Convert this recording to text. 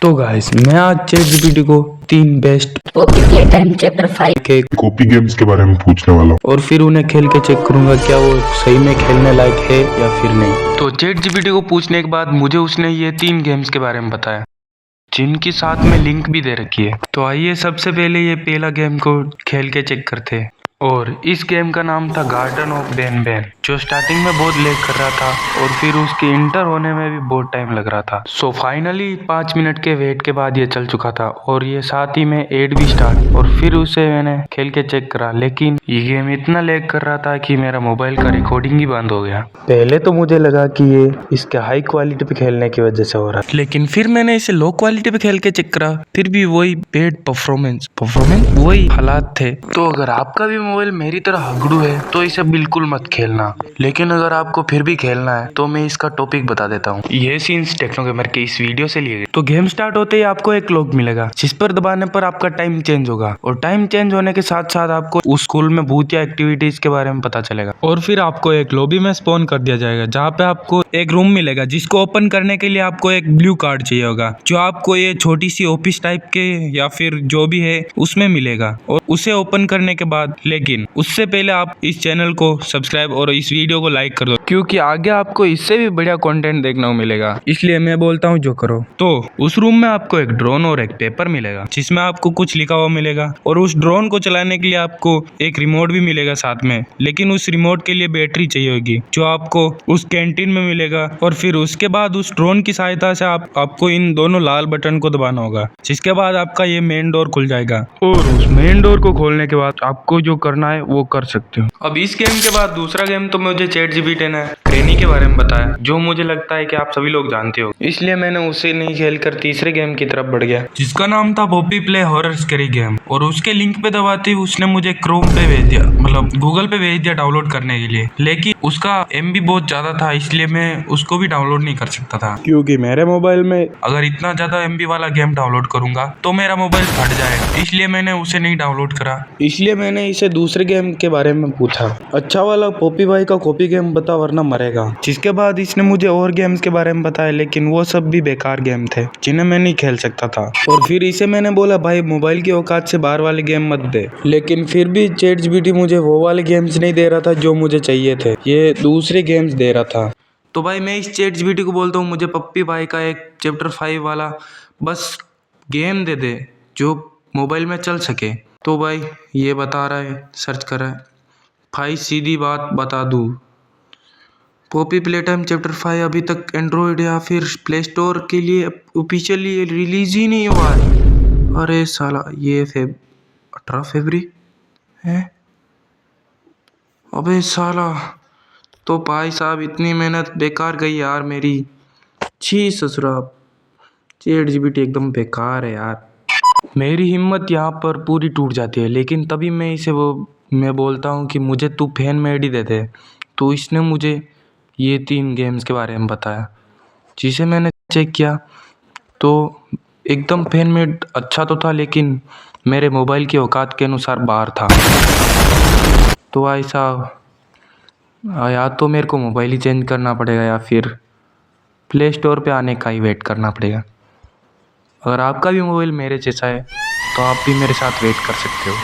तो गाइस मैं आज चैट जीपीटी को 3 बेस्ट चैप्टर 5 के कॉपी गेम्स के बारे में पूछने वाला हूँ। और फिर उन्हें खेल के चेक करूंगा क्या वो सही में खेलने लायक है या फिर नहीं। तो चैट जीपीटी को पूछने के बाद मुझे उसने ये 3 गेम्स के बारे में बताया जिनकी साथ में लिंक भी दे रखी है। तो आइए सबसे पहले ये पहला गेम को खेल के चेक करते हैं। और इस गेम का नाम था गार्डन ऑफ बैन बैन, जो स्टार्टिंग में बहुत लेग कर रहा था और फिर उसके इंटर होने में भी बहुत टाइम लग रहा था। सो फाइनली 5 मिनट के वेट के बाद ये चल चुका था और ये साथ ही में एड भी स्टार्ट। और फिर उसे मैंने खेल के चेक करा, लेकिन ये गेम इतना लेग कर रहा था कि मेरा मोबाइल का रिकॉर्डिंग ही बंद हो गया। पहले तो मुझे लगा कि ये इसके हाई क्वालिटी पे खेलने की वजह से हो रहा है, लेकिन फिर मैंने इसे लो क्वालिटी पे खेल के चेक करा, फिर भी वही बेड परफॉर्मेंस वही हालात थे। तो अगर आपका भी मोबाइल मेरी तरह हगड़ू है तो इसे बिल्कुल मत खेलना, लेकिन अगर आपको फिर भी खेलना है तो मैं इसका टॉपिक बता देता हूँ। ये सीन्स टेक्नो गेमर के इस वीडियो से लिए गए। तो गेम स्टार्ट होते ही आपको एक लॉक मिलेगा जिस पर दबाने पर आपका टाइम चेंज होगा, और टाइम चेंज होने के साथ साथ आपको उस स्कूल में भूतिया एक्टिविटीज के बारे में पता चलेगा। और फिर आपको एक लॉबी में स्पॉन कर दिया जाएगा जहाँ पे आपको एक रूम मिलेगा जिसको ओपन करने के लिए आपको एक ब्लू कार्ड चाहिए होगा, जो आपको ये छोटी सी ऑफिस टाइप के या फिर जो भी है उसमें मिलेगा। और उसे ओपन करने के बाद, लेकिन उससे पहले आप इस चैनल को सब्सक्राइब और इस वीडियो को लाइक कर दो, क्योंकि आगे आपको इससे भी बढ़िया कंटेंट देखने को मिलेगा, इसलिए मैं बोलता हूँ जो करो। तो उस रूम में आपको एक ड्रोन और एक पेपर मिलेगा जिसमें आपको कुछ लिखा हुआ मिलेगा, और उस ड्रोन को चलाने के लिए आपको एक रिमोट भी मिलेगा साथ में, लेकिन उस रिमोट के लिए बैटरी चाहिए होगी जो आपको उस कैंटीन में मिलेगा। और फिर उसके बाद उस ड्रोन की सहायता से आपको इन दोनों लाल बटन को दबाना होगा, जिसके बाद आपका ये मेन डोर खुल जाएगा। और उस मेन डोर को खोलने के बाद आपको जो करना है वो कर सकते हो। अब इस गेम के बाद दूसरा गेम तो मुझे चैट जीपीटी ने ट्रेनी के बारे में बताया, जो मुझे लगता है कि आप सभी लोग जानते हो, इसलिए मैंने उसे नहीं खेलकर तीसरे गेम की तरफ बढ़ गया जिसका नाम था Poppy play horror scary game. और उसके लिंक पे दबाते ही उसने मुझे क्रोम पे भेज दिया, मतलब गूगल पे भेज दिया डाउनलोड करने के लिए, लेकिन उसका एमबी बहुत ज्यादा था इसलिए मैं उसको भी डाउनलोड नहीं कर सकता था, क्योंकि मेरे मोबाइल में अगर इतना ज्यादा एमबी वाला गेम डाउनलोड करूंगा तो मेरा मोबाइल फट जाएगा, इसलिए मैंने उसे नहीं डाउनलोड करा। इसलिए मैंने इसे दूसरे गेम के बारे में पूछा, अच्छा वाला पॉपी भाई का कॉपी गेम बता वरना मरेगा। जिसके बाद इसने मुझे और गेम्स के बारे में बताया, लेकिन वो सब भी बेकार गेम थे जिन्हें मैं नहीं खेल सकता था। और फिर इसे मैंने बोला भाई मोबाइल की औकात से बाहर वाले गेम मत दे, लेकिन फिर भी चैट जीपीटी मुझे वो वाले गेम्स नहीं दे रहा था जो मुझे चाहिए थे, ये दूसरे गेम्स दे रहा था। तो भाई मैं इस चैट जीपीटी को बोलता हूँ मुझे पप्पी भाई का एक चैप्टर 5 वाला बस गेम दे दे जो मोबाइल में चल सके। तो भाई ये बता रहा है, सर्च कर रहा है, भाई सीधी बात बता दूँ, पॉपी प्ले टाइम चैप्टर 5 अभी तक एंड्रॉयड या फिर प्ले स्टोर के लिए ऑफिशियली रिलीज ही नहीं हुआ है। अरे साला ये 18 फरवरी है, अबे साला, तो भाई साहब इतनी मेहनत बेकार गई यार मेरी। छी ससुरा, चैट जीपीटी एकदम बेकार है यार। मेरी हिम्मत यहाँ पर पूरी टूट जाती है, लेकिन तभी मैं बोलता हूँ कि मुझे तू फैन मेड ही दे दे। तो इसने मुझे ये 3 गेम्स के बारे में बताया जिसे मैंने चेक किया, तो एकदम फैन मेड अच्छा तो था, लेकिन मेरे मोबाइल की औकात के अनुसार बाहर था। तो ऐसा या तो मेरे को मोबाइल ही चेंज करना पड़ेगा या फिर प्ले स्टोर पे आने का ही वेट करना पड़ेगा। अगर आपका भी मोबाइल मेरे जैसा है तो आप भी मेरे साथ वेट कर सकते हो।